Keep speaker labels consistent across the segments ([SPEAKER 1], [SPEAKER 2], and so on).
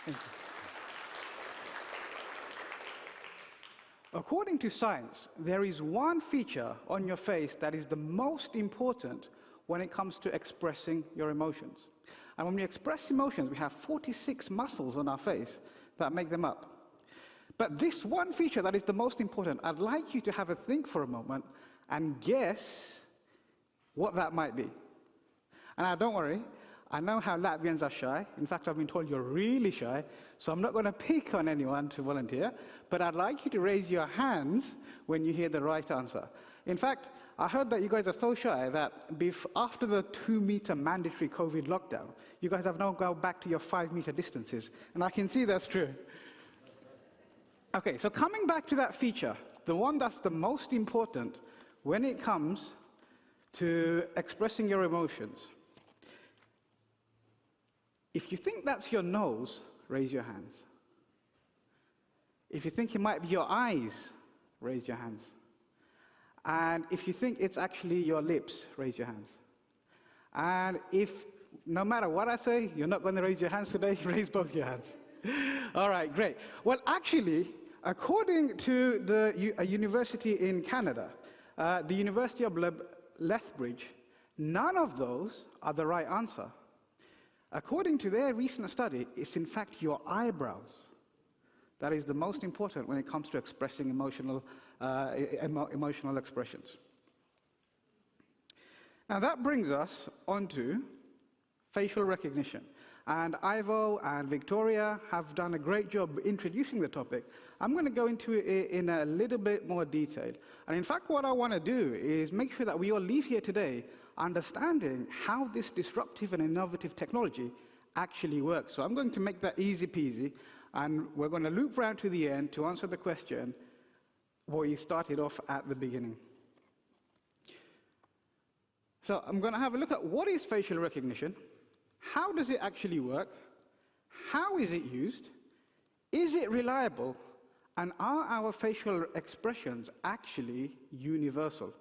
[SPEAKER 1] Thank you. According to science, there is one feature on your face that is the most important when it comes to expressing your emotions. And when we express emotions, we have 46 muscles on our face that make them up. But this one feature that is the most important, I'd like you to have a think for a moment and guess what that might be. And now, don't worry, I know how Latvians are shy. In fact, I've been told you're really shy, so I'm not going to pick on anyone to volunteer, but I'd like you to raise your hands when you hear the right answer. In fact, I heard that you guys are so shy that after the 2-meter mandatory COVID lockdown, you guys have now gone back to your 5-meter distances, and I can see that's true. Okay, so coming back to that feature, the one that's the most important when it comes to expressing your emotions. If you think that's your nose, raise your hands. If you think it might be your eyes, raise your hands. And if you think it's actually your lips, raise your hands. And if, no matter what I say, you're not going to raise your hands today, raise both your hands. All right, great. Well, actually, according to a university in Canada, the University of Lethbridge, none of those are the right answer. According to their recent study, it's in fact your eyebrows that is the most important when it comes to expressing emotional expressions. Now that brings us onto facial recognition. And Ivo and Victoria have done a great job introducing the topic. I'm going to go into it in a little bit more detail. And in fact, what I want to do is make sure that we all leave here today understanding how this disruptive and innovative technology actually works. So I'm going to make that easy peasy, and we're going to loop around to the end to answer the question where you started off at the beginning. So I'm going to have a look at what is facial recognition. How does it actually work? How is it used? Is it reliable? And are our facial expressions actually universal?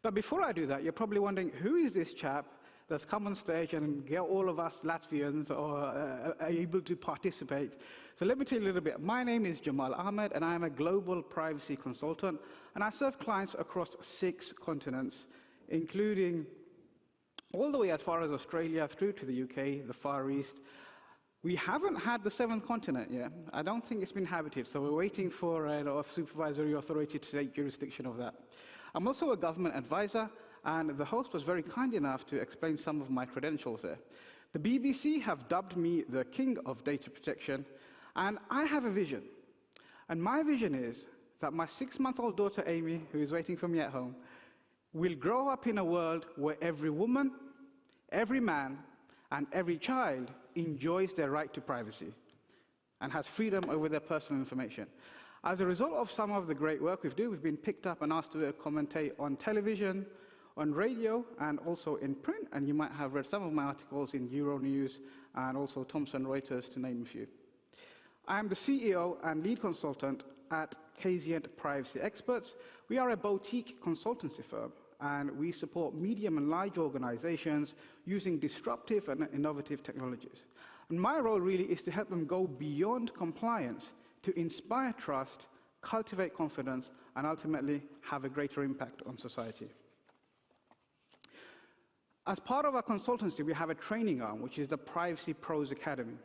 [SPEAKER 1] But before I do that, you're probably wondering, who is this chap that's come on stage and get all of us Latvians are able to participate? So let me tell you a little bit. My name is Jamal Ahmed, and I am a global privacy consultant, and I serve clients across 6 continents, including all the way as far as Australia, through to the UK, the Far East. We haven't had the 7th continent yet. I don't think it's been inhabited, so we're waiting for a supervisory authority to take jurisdiction of that. I'm also a government advisor, and the host was very kind enough to explain some of my credentials there. The BBC have dubbed me the king of data protection, and I have a vision. And my vision is that my 6-month-old daughter, Amy, who is waiting for me at home, will grow up in a world where every woman, every man, and every child enjoys their right to privacy and has freedom over their personal information. As a result of some of the great work we've been picked up and asked to commentate on television, on radio, and also in print, and you might have read some of my articles in Euronews and also Thomson Reuters, to name a few. I am the CEO and lead consultant at Kazient Privacy Experts. We are a boutique consultancy firm, and we support medium and large organizations using disruptive and innovative technologies. And my role really is to help them go beyond compliance to inspire trust, cultivate confidence, and ultimately have a greater impact on society. As part of our consultancy, we have a training arm, which is the Privacy Pros Academy.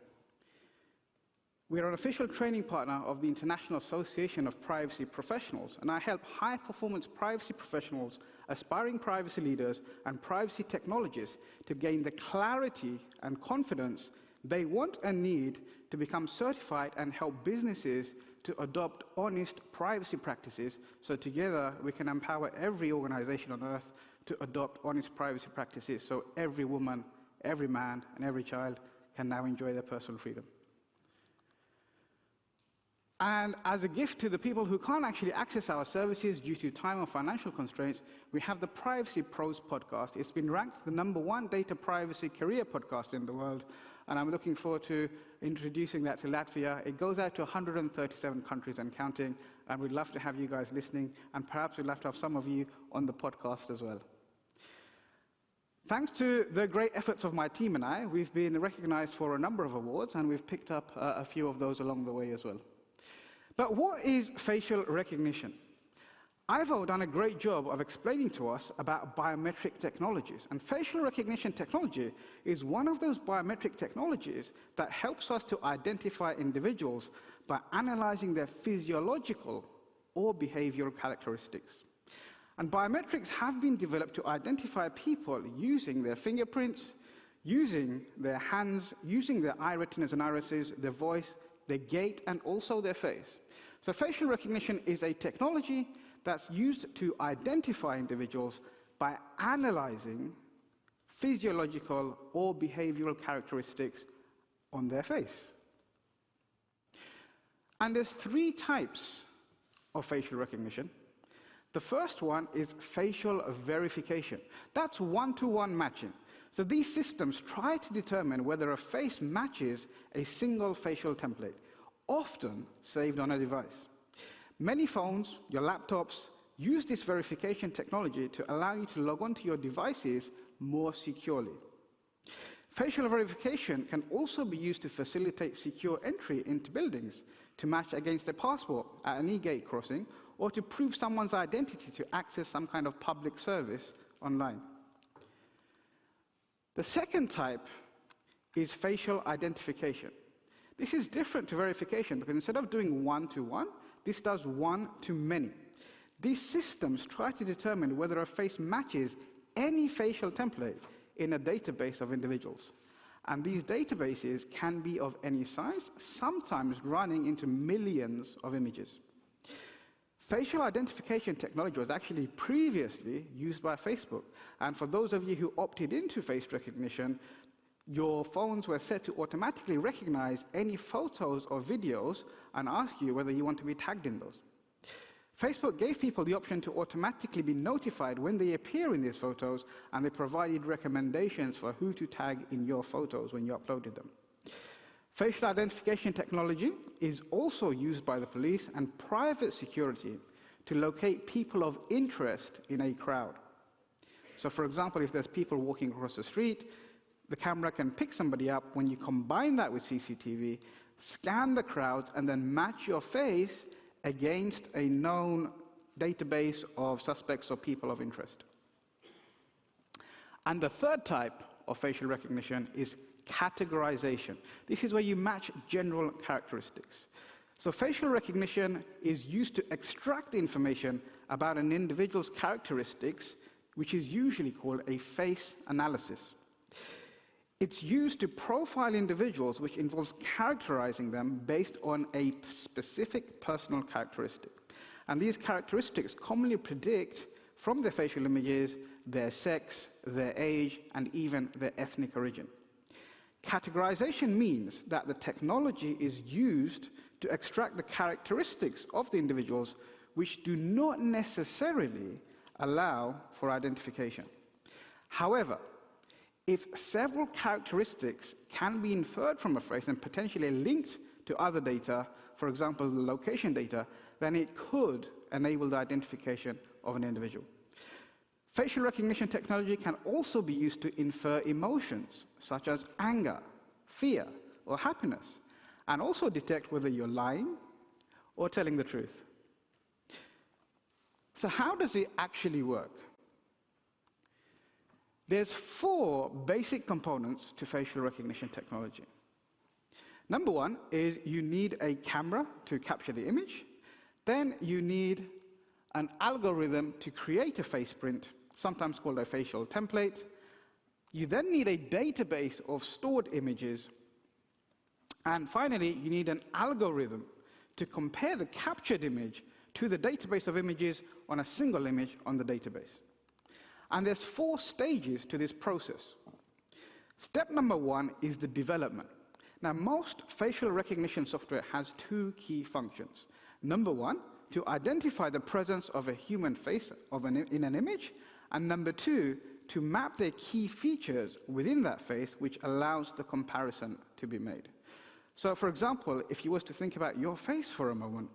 [SPEAKER 1] We are an official training partner of the International Association of Privacy Professionals, and I help high-performance privacy professionals, aspiring privacy leaders, and privacy technologists to gain the clarity and confidence they want and need to become certified and help businesses to adopt honest privacy practices, so together we can empower every organization on earth to adopt honest privacy practices so every woman, every man, and every child can now enjoy their personal freedom. And as a gift to the people who can't actually access our services due to time or financial constraints, we have the Privacy Pros podcast. It's been ranked the #1 data privacy career podcast in the world, and I'm looking forward to introducing that to Latvia. It goes out to 137 countries and counting, and we'd love to have you guys listening, and perhaps we'd love to have some of you on the podcast as well. Thanks to the great efforts of my team and I, we've been recognized for a number of awards, and we've picked up a few of those along the way as well. But what is facial recognition? Ivo done a great job of explaining to us about biometric technologies, and facial recognition technology is one of those biometric technologies that helps us to identify individuals by analyzing their physiological or behavioral characteristics. And biometrics have been developed to identify people using their fingerprints, using their hands, using their eye retinas and irises, their voice, their gait, and also their face. So facial recognition is a technology that's used to identify individuals by analyzing physiological or behavioral characteristics on their face. And there's three types of facial recognition. The first one is facial verification. That's one-to-one matching. So these systems try to determine whether a face matches a single facial template, often saved on a device. Many phones, your laptops, use this verification technology to allow you to log onto your devices more securely. Facial verification can also be used to facilitate secure entry into buildings, to match against a passport at an e-gate crossing, or to prove someone's identity to access some kind of public service online. The second type is facial identification. This is different to verification because instead of doing one-to-one, this does one-to-many. These systems try to determine whether a face matches any facial template in a database of individuals. And these databases can be of any size, sometimes running into millions of images. Facial identification technology was actually previously used by Facebook. And for those of you who opted into face recognition, your phones were set to automatically recognize any photos or videos and ask you whether you want to be tagged in those. Facebook gave people the option to automatically be notified when they appear in these photos, and they provided recommendations for who to tag in your photos when you uploaded them. Facial identification technology is also used by the police and private security to locate people of interest in a crowd. So for example, if there's people walking across the street, the camera can pick somebody up. When you combine that with CCTV, scan the crowds, and then match your face against a known database of suspects or people of interest. And the third type of facial recognition is categorization. This is where you match general characteristics. So facial recognition is used to extract information about an individual's characteristics, which is usually called a face analysis. It's used to profile individuals, which involves characterizing them based on a specific personal characteristic. And these characteristics commonly predict from their facial images their sex, their age, and even their ethnic origin. Categorization means that the technology is used to extract the characteristics of the individuals which do not necessarily allow for identification. However, if several characteristics can be inferred from a face and potentially linked to other data, for example, the location data, then it could enable the identification of an individual. Facial recognition technology can also be used to infer emotions, such as anger, fear, or happiness, and also detect whether you're lying or telling the truth. So how does it actually work? There's 4 basic components to facial recognition technology. Number 1 is you need a camera to capture the image. Then you need an algorithm to create a face print, sometimes called a facial template. You then need a database of stored images. And finally, you need an algorithm to compare the captured image to the database of images on a single image on the database. And there's 4 stages to this process. Step number 1 is the development. Now, most facial recognition software has 2 key functions. Number 1, to identify the presence of a human face in an image, and number 2, to map their key features within that face, which allows the comparison to be made. So, for example, if you was to think about your face for a moment,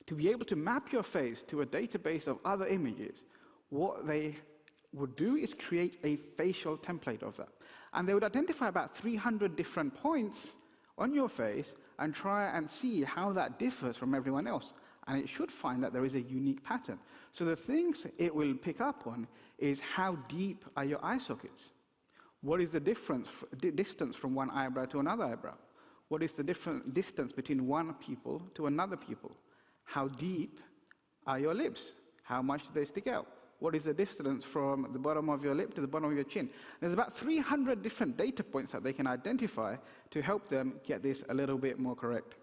[SPEAKER 1] to be able to map your face to a database of other images, what they would do is create a facial template of that. And they would identify about 300 different points on your face and try and see how that differs from everyone else. And it should find that there is a unique pattern. So the things it will pick up on is how deep are your eye sockets? What is the distance from one eyebrow to another eyebrow? What is the different distance between one pupil to another pupil? How deep are your lips? How much do they stick out? What is the distance from the bottom of your lip to the bottom of your chin? There's about 300 different data points that they can identify to help them get this a little bit more correct.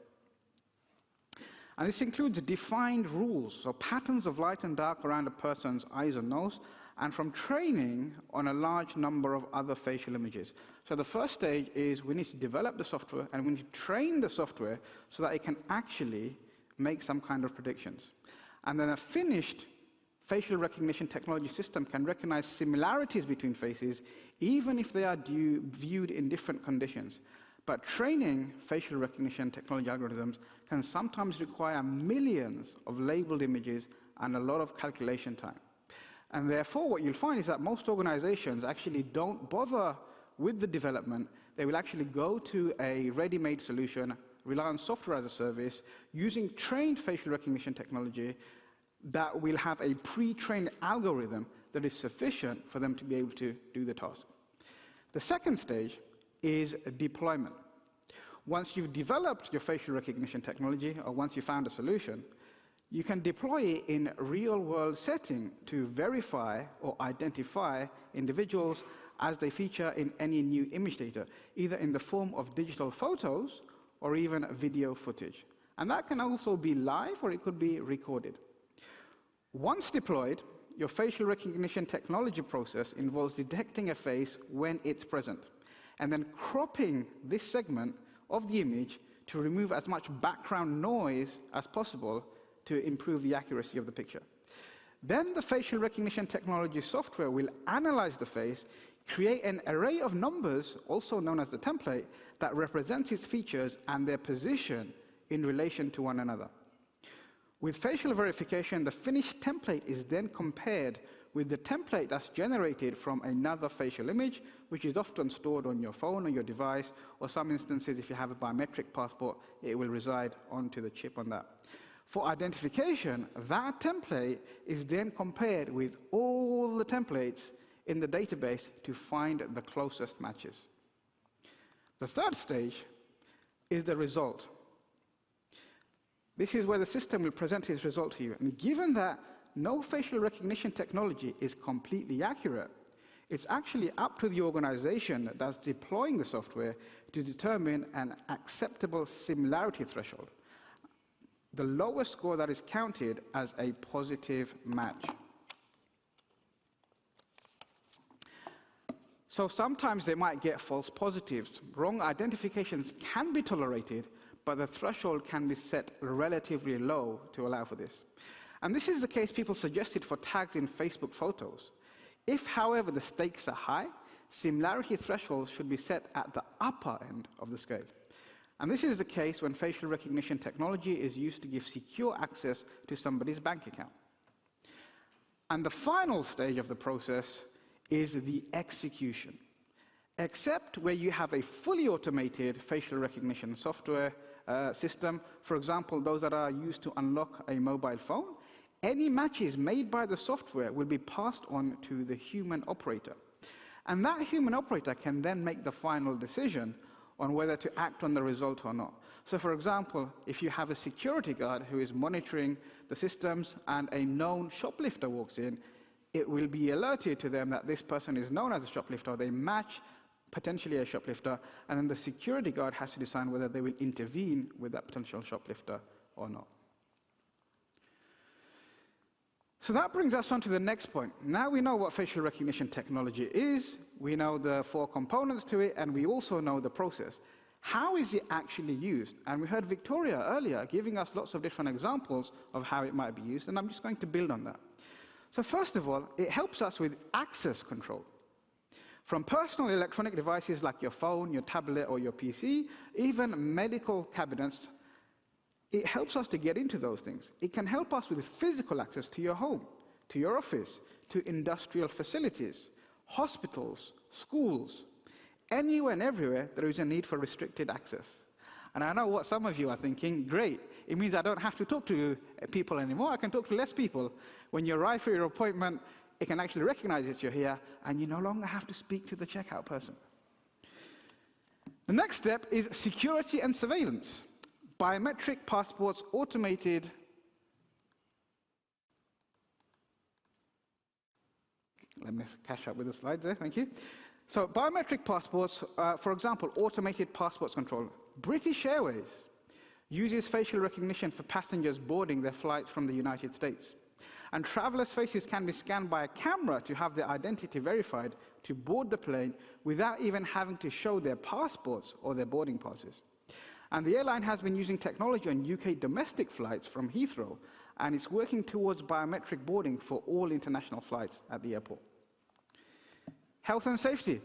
[SPEAKER 1] And this includes defined rules, so patterns of light and dark around a person's eyes and nose, and from training on a large number of other facial images. So the first stage is we need to develop the software, and we need to train the software so that it can actually make some kind of predictions. And then a finished facial recognition technology system can recognize similarities between faces, even if they are viewed in different conditions. But training facial recognition technology algorithms can sometimes require millions of labeled images and a lot of calculation time. And therefore, what you'll find is that most organizations actually don't bother with the development. They will actually go to a ready-made solution, rely on software as a service, using trained facial recognition technology that will have a pre-trained algorithm that is sufficient for them to be able to do the task. The second stage is deployment. Once you've developed your facial recognition technology, or once you found a solution, you can deploy it in a real-world setting to verify or identify individuals as they feature in any new image data, either in the form of digital photos or even video footage. And that can also be live, or it could be recorded. Once deployed, your facial recognition technology process involves detecting a face when it's present, and then cropping this segment of the image to remove as much background noise as possible to improve the accuracy of the picture. Then the facial recognition technology software will analyze the face, create an array of numbers, also known as the template, that represents its features and their position in relation to one another. With facial verification, the finished template is then compared with the template that's generated from another facial image, which is often stored on your phone or your device, or some instances, if you have a biometric passport, it will reside onto the chip on that. For identification, that template is then compared with all the templates in the database to find the closest matches. The third stage is the result. This is where the system will present its result to you. And given that no facial recognition technology is completely accurate, it's actually up to the organization that's deploying the software to determine an acceptable similarity threshold. The lowest score that is counted as a positive match. So sometimes they might get false positives. Wrong identifications can be tolerated, but the threshold can be set relatively low to allow for this. And this is the case people suggested for tags in Facebook photos. If, however, the stakes are high, similarity thresholds should be set at the upper end of the scale. And this is the case when facial recognition technology is used to give secure access to somebody's bank account. And the final stage of the process is the execution, except where you have a fully automated facial recognition software system, for example, those that are used to unlock a mobile phone. Any matches made by the software will be passed on to the human operator. And that human operator can then make the final decision on whether to act on the result or not. So for example, if you have a security guard who is monitoring the systems and a known shoplifter walks in, it will be alerted to them that this person is known as a shoplifter, they match potentially a shoplifter, and then the security guard has to decide whether they will intervene with that potential shoplifter or not. So that brings us on to the next point. Now we know what facial recognition technology is, we know the 4 components to it, and we also know the process. How is it actually used? And we heard Victoria earlier giving us lots of different examples of how it might be used, and I'm just going to build on that. So first of all, it helps us with access control. From personal electronic devices like your phone, your tablet, or your PC, even medical cabinets, it helps us to get into those things. It can help us with physical access to your home, to your office, to industrial facilities, hospitals, schools, anywhere and everywhere there is a need for restricted access. And I know what some of you are thinking, great, it means I don't have to talk to people anymore, I can talk to less people. When you arrive for your appointment, it can actually recognize that you're here, and you no longer have to speak to the checkout person. The next step is security and surveillance. Biometric passports, automated. Let me catch up with the slides there, thank you. So biometric passports, for example, automated passports control. British Airways uses facial recognition for passengers boarding their flights from the United States. And travelers' faces can be scanned by a camera to have their identity verified to board the plane without even having to show their passports or their boarding passes. And the airline has been using technology on UK domestic flights from Heathrow, and it's working towards biometric boarding for all international flights at the airport. Health and safety,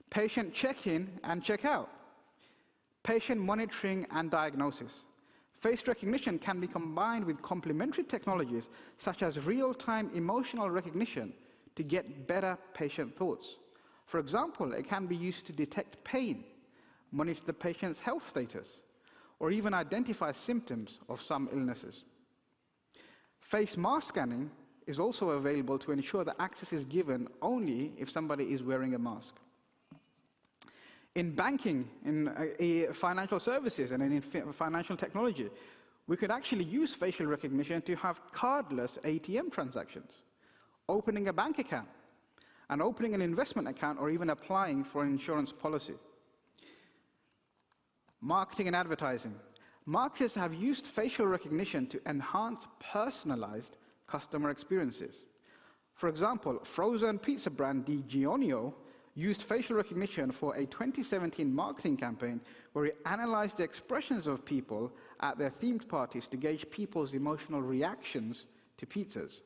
[SPEAKER 1] patient check-in and check-out, patient monitoring and diagnosis. Face recognition can be combined with complementary technologies such as real-time emotional recognition to get better patient thoughts. For example, it can be used to detect pain, monitor the patient's health status, or even identify symptoms of some illnesses. Face mask scanning is also available to ensure that access is given only if somebody is wearing a mask. In banking, in financial services, and in financial technology, we could actually use facial recognition to have cardless ATM transactions, opening a bank account, and opening an investment account, or even applying for an insurance policy. Marketing and advertising. Marketers have used facial recognition to enhance personalized customer experiences. For example, frozen pizza brand Di Gionio used facial recognition for a 2017 marketing campaign where it analyzed the expressions of people at their themed parties to gauge people's emotional reactions to pizzas.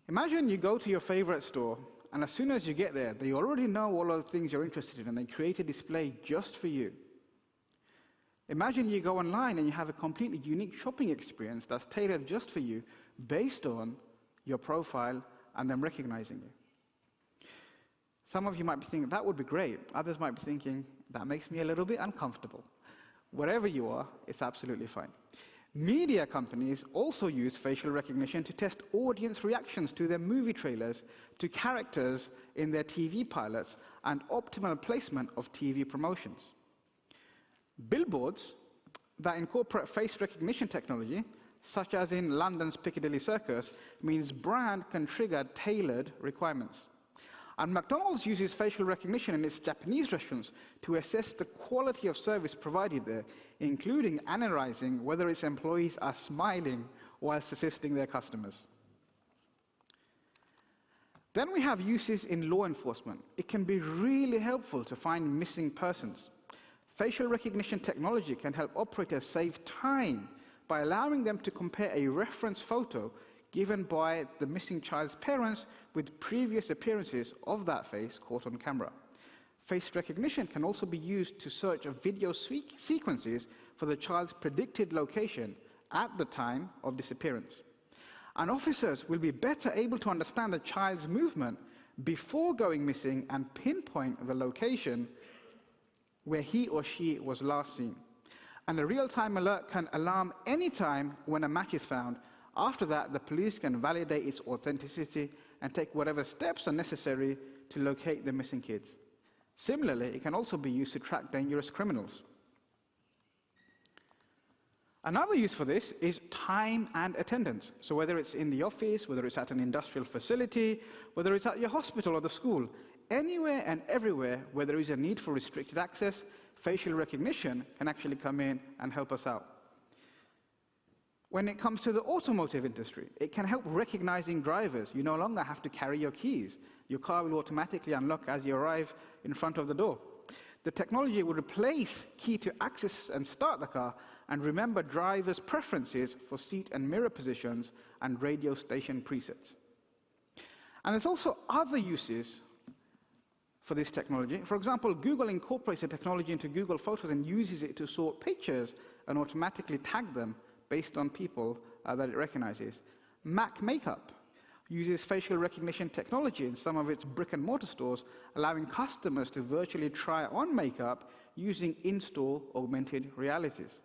[SPEAKER 1] Imagine you go to your favorite store, and as soon as you get there, they already know all of the things you're interested in, and they create a display just for you. Imagine you go online and you have a completely unique shopping experience that's tailored just for you based on your profile and them recognizing you. Some of you might be thinking, that would be great. Others might be thinking, that makes me a little bit uncomfortable. Wherever you are, it's absolutely fine. Media companies also use facial recognition to test audience reactions to their movie trailers, to characters in their TV pilots, and optimal placement of TV promotions. Billboards that incorporate face recognition technology, such as in London's Piccadilly Circus, means brand can trigger tailored requirements. And McDonald's uses facial recognition in its Japanese restaurants to assess the quality of service provided there, including analyzing whether its employees are smiling whilst assisting their customers. Then we have uses in law enforcement. It can be really helpful to find missing persons. Facial recognition technology can help operators save time by allowing them to compare a reference photo given by the missing child's parents with previous appearances of that face caught on camera. Face recognition can also be used to search video sequences for the child's predicted location at the time of disappearance. And officers will be better able to understand the child's movement before going missing and pinpoint the location where he or she was last seen. And a real-time alert can alarm any time when a match is found. After that, the police can validate its authenticity and take whatever steps are necessary to locate the missing kids. Similarly, it can also be used to track dangerous criminals. Another use for this is time and attendance. So whether it's in the office, whether it's at an industrial facility, whether it's at your hospital or the school, anywhere and everywhere where there is a need for restricted access, facial recognition can actually come in and help us out. When it comes to the automotive industry, it can help recognizing drivers. You no longer have to carry your keys. Your car will automatically unlock as you arrive in front of the door. The technology will replace key to access and start the car and remember drivers' preferences for seat and mirror positions and radio station presets. And there's also other uses for this technology. For example, Google incorporates the technology into Google Photos and uses it to sort pictures and automatically tag them based on people that it recognizes. MAC Makeup uses facial recognition technology in some of its brick-and-mortar stores, allowing customers to virtually try on makeup using in-store augmented realities.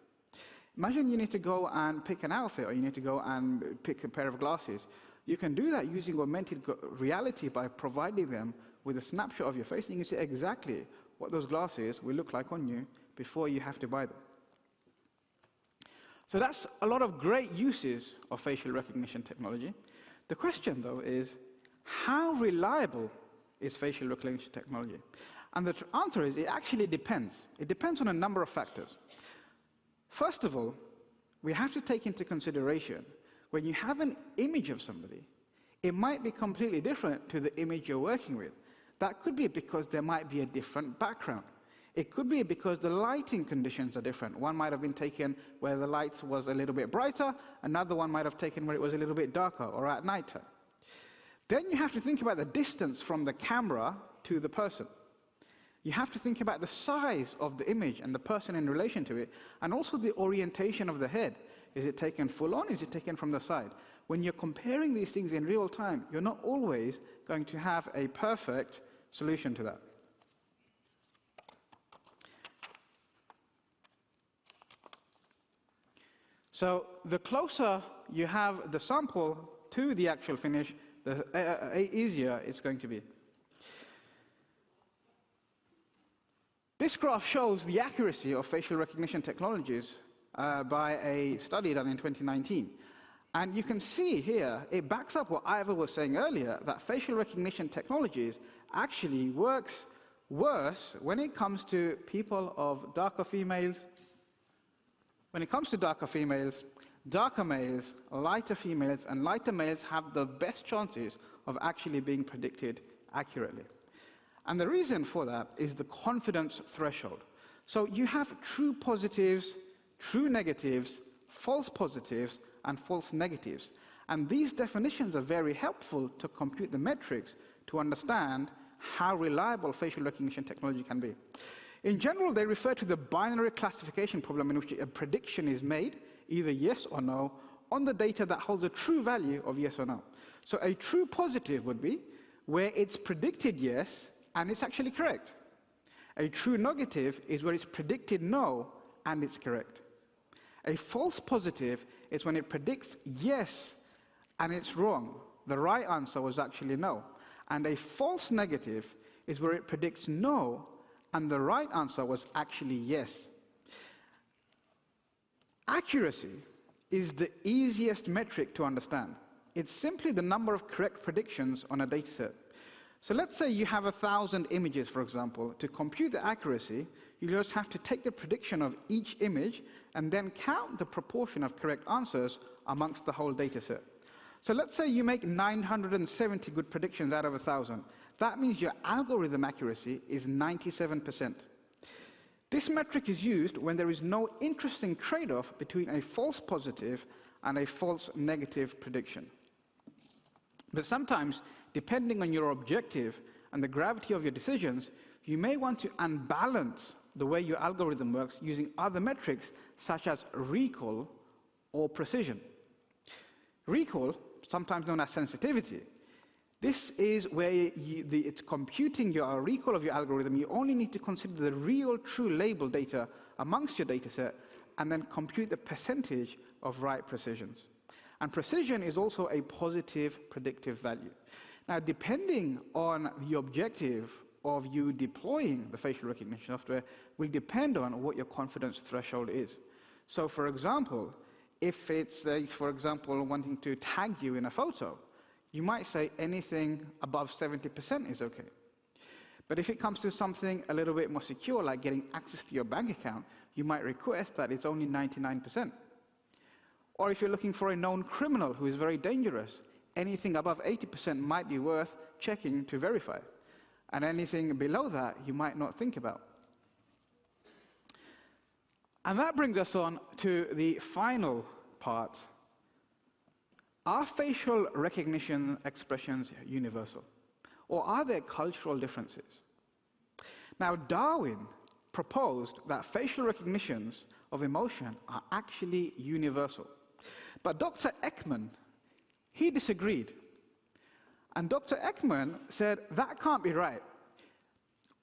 [SPEAKER 1] Imagine you need to go and pick an outfit, or you need to go and pick a pair of glasses. You can do that using augmented reality by providing them with a snapshot of your face, and you can see exactly what those glasses will look like on you before you have to buy them. So that's a lot of great uses of facial recognition technology. The question, though, is how reliable is facial recognition technology? And the answer is it actually depends. It depends on a number of factors. First of all, we have to take into consideration when you have an image of somebody, it might be completely different to the image you're working with. That could be because there might be a different background. It could be because the lighting conditions are different. One might have been taken where the light was a little bit brighter, another one might have taken where it was a little bit darker or at night time. Then you have to think about the distance from the camera to the person. You have to think about the size of the image and the person in relation to it, and also the orientation of the head. Is it taken full on? Is it taken from the side? When you're comparing these things in real time, you're not always going to have a perfect solution to that. So the closer you have the sample to the actual finish, the easier it's going to be. This graph shows the accuracy of facial recognition technologies by a study done in 2019. And you can see here, it backs up what Ivor was saying earlier, that facial recognition technologies actually works worse when it comes to people of darker females. When it comes to darker females, darker males, lighter females, and lighter males have the best chances of actually being predicted accurately. And the reason for that is the confidence threshold. So you have true positives, true negatives, false positives, and false negatives. And these definitions are very helpful to compute the metrics to understand how reliable facial recognition technology can be. In general, they refer to the binary classification problem in which a prediction is made, either yes or no, on the data that holds a true value of yes or no. So a true positive would be where it's predicted yes, and it's actually correct. A true negative is where it's predicted no, and it's correct. A false positive is when it predicts yes, and it's wrong. The right answer was actually no. And a false negative is where it predicts no, and the right answer was actually yes. Accuracy is the easiest metric to understand. It's simply the number of correct predictions on a data set. So let's say you have 1,000 images, for example. To compute the accuracy, you just have to take the prediction of each image and then count the proportion of correct answers amongst the whole data set. So let's say you make 970 good predictions out of 1,000. That means your algorithm accuracy is 97%. This metric is used when there is no interesting trade-off between a false positive and a false negative prediction. But sometimes, depending on your objective and the gravity of your decisions, you may want to unbalance the way your algorithm works using other metrics such as recall or precision. Recall, sometimes known as sensitivity, this is where it's computing your recall of your algorithm. You only need to consider the real true label data amongst your data set and then compute the percentage of right precisions. And precision is also a positive predictive value. Now, depending on the objective of you deploying the facial recognition software will depend on what your confidence threshold is. So, for example, if it's, for example, wanting to tag you in a photo, you might say anything above 70% is okay. But if it comes to something a little bit more secure, like getting access to your bank account, you might request that it's only 99%. Or if you're looking for a known criminal who is very dangerous, anything above 80% might be worth checking to verify. And anything below that, you might not think about. And that brings us on to the final part. Are facial recognition expressions universal? Or are there cultural differences? Now, Darwin proposed that facial recognitions of emotion are actually universal. But Dr. Ekman He disagreed. And Dr. Ekman said, that can't be right.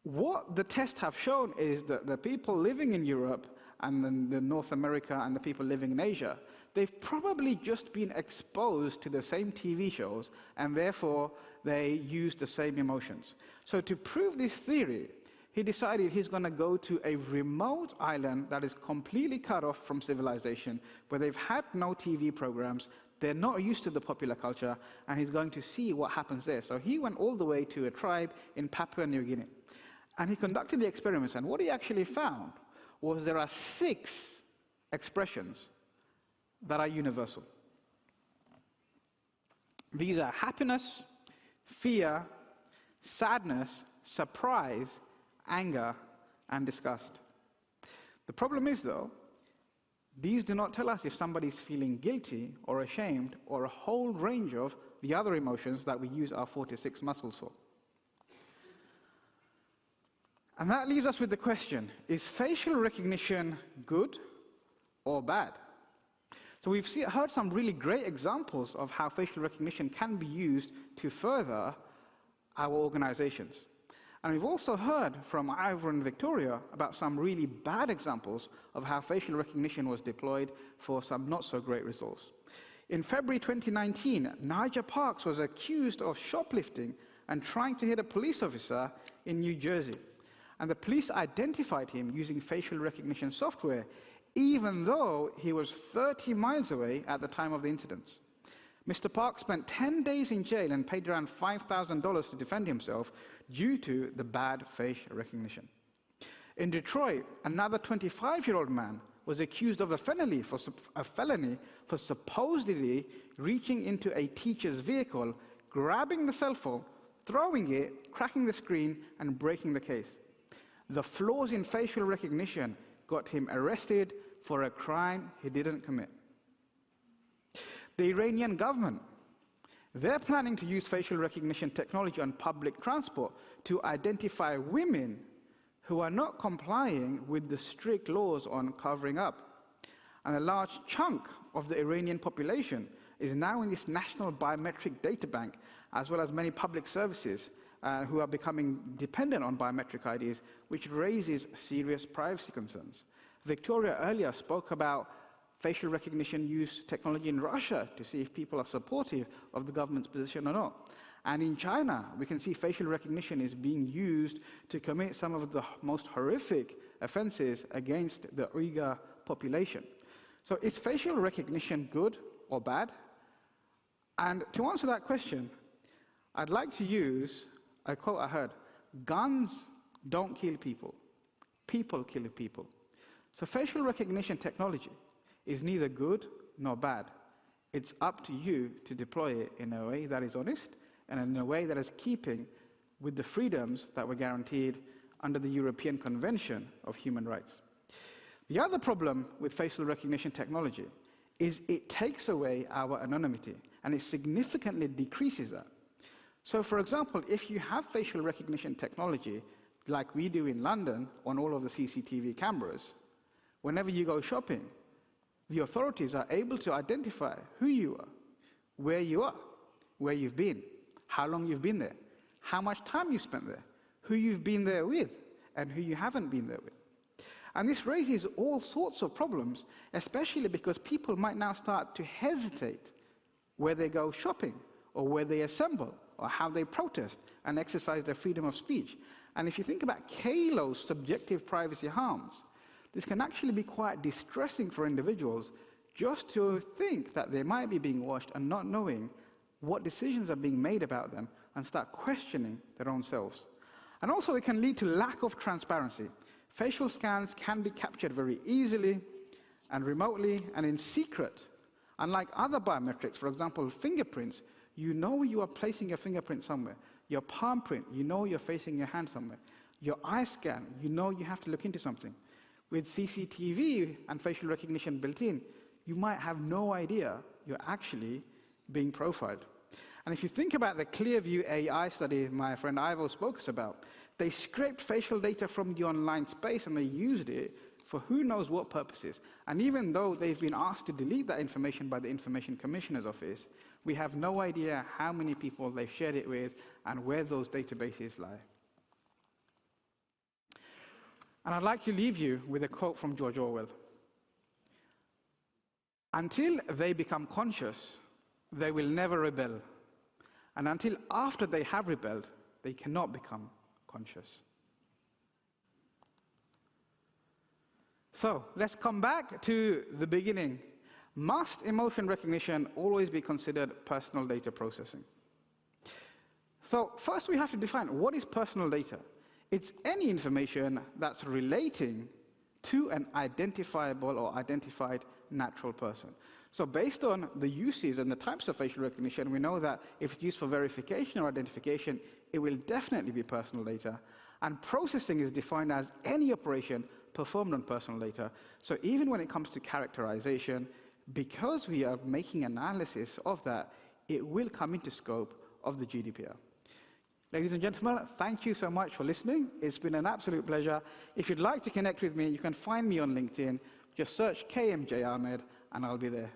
[SPEAKER 1] What the tests have shown is that the people living in Europe and then the North America and the people living in Asia, they've probably just been exposed to the same TV shows, and therefore they use the same emotions. So to prove this theory, he decided he's going to go to a remote island that is completely cut off from civilization, where they've had no TV programs, they're not used to the popular culture, and he's going to see what happens there. So he went all the way to a tribe in Papua New Guinea. And he conducted the experiments, and what he actually found was there are 6 expressions that are universal. These are happiness, fear, sadness, surprise, anger, and disgust. The problem is, though, these do not tell us if somebody's feeling guilty or ashamed or a whole range of the other emotions that we use our 46 muscles for. And that leaves us with the question, is facial recognition good or bad? So we've heard some really great examples of how facial recognition can be used to further our organizations. And we've also heard from Ivor and Victoria about some really bad examples of how facial recognition was deployed for some not so great results. In February 2019, Nigel Parks was accused of shoplifting and trying to hit a police officer in New Jersey. And the police identified him using facial recognition software, even though he was 30 miles away at the time of the incidents. Mr. Park spent 10 days in jail and paid around $5,000 to defend himself due to the bad face recognition. In Detroit, another 25-year-old man was accused of a felony for supposedly reaching into a teacher's vehicle, grabbing the cell phone, throwing it, cracking the screen, and breaking the case. The flaws in facial recognition got him arrested for a crime he didn't commit. The Iranian government, they're planning to use facial recognition technology on public transport to identify women who are not complying with the strict laws on covering up. And a large chunk of the Iranian population is now in this national biometric data bank, as well as many public services who are becoming dependent on biometric IDs, which raises serious privacy concerns. Victoria earlier spoke about facial recognition use technology in Russia to see if people are supportive of the government's position or not. And in China, we can see facial recognition is being used to commit some of the most horrific offenses against the Uyghur population. So is facial recognition good or bad? And to answer that question, I'd like to use a quote I heard: guns don't kill people, people kill people. So facial recognition technology is neither good nor bad. It's up to you to deploy it in a way that is honest and in a way that is keeping with the freedoms that were guaranteed under the European Convention of Human Rights. The other problem with facial recognition technology is it takes away our anonymity, and it significantly decreases that. So for example, if you have facial recognition technology, like we do in London on all of the CCTV cameras, whenever you go shopping, the authorities are able to identify who you are, where you've been, how long you've been there, how much time you spent there, who you've been there with, and who you haven't been there with. And this raises all sorts of problems, especially because people might now start to hesitate where they go shopping, or where they assemble, or how they protest and exercise their freedom of speech. And if you think about Kalo's subjective privacy harms, this can actually be quite distressing for individuals just to think that they might be being watched and not knowing what decisions are being made about them and start questioning their own selves. And also it can lead to lack of transparency. Facial scans can be captured very easily and remotely and in secret. Unlike other biometrics, for example, fingerprints, you know you are placing your fingerprint somewhere. Your palm print, you know you're facing your hand somewhere. Your eye scan, you know you have to look into something. With CCTV and facial recognition built in, you might have no idea you're actually being profiled. And if you think about the Clearview AI study my friend Ivo spoke us about, they scraped facial data from the online space and they used it for who knows what purposes. And even though they've been asked to delete that information by the Information Commissioner's Office, We have no idea how many people they've shared it with and where those databases lie. And I'd like to leave you with a quote from George Orwell. Until they become conscious, they will never rebel. And until after they have rebelled, they cannot become conscious. So let's come back to the beginning. Must emotion recognition always be considered personal data processing? So first we have to define what is personal data. It's any information that's relating to an identifiable or identified natural person. So based on the uses and the types of facial recognition, we know that if it's used for verification or identification, it will definitely be personal data. And processing is defined as any operation performed on personal data. So even when it comes to characterization, because we are making analysis of that, it will come into scope of the GDPR. Ladies and gentlemen, thank you so much for listening. It's been an absolute pleasure. If you'd like to connect with me, you can find me on LinkedIn. Just search KMJ Ahmed, and I'll be there.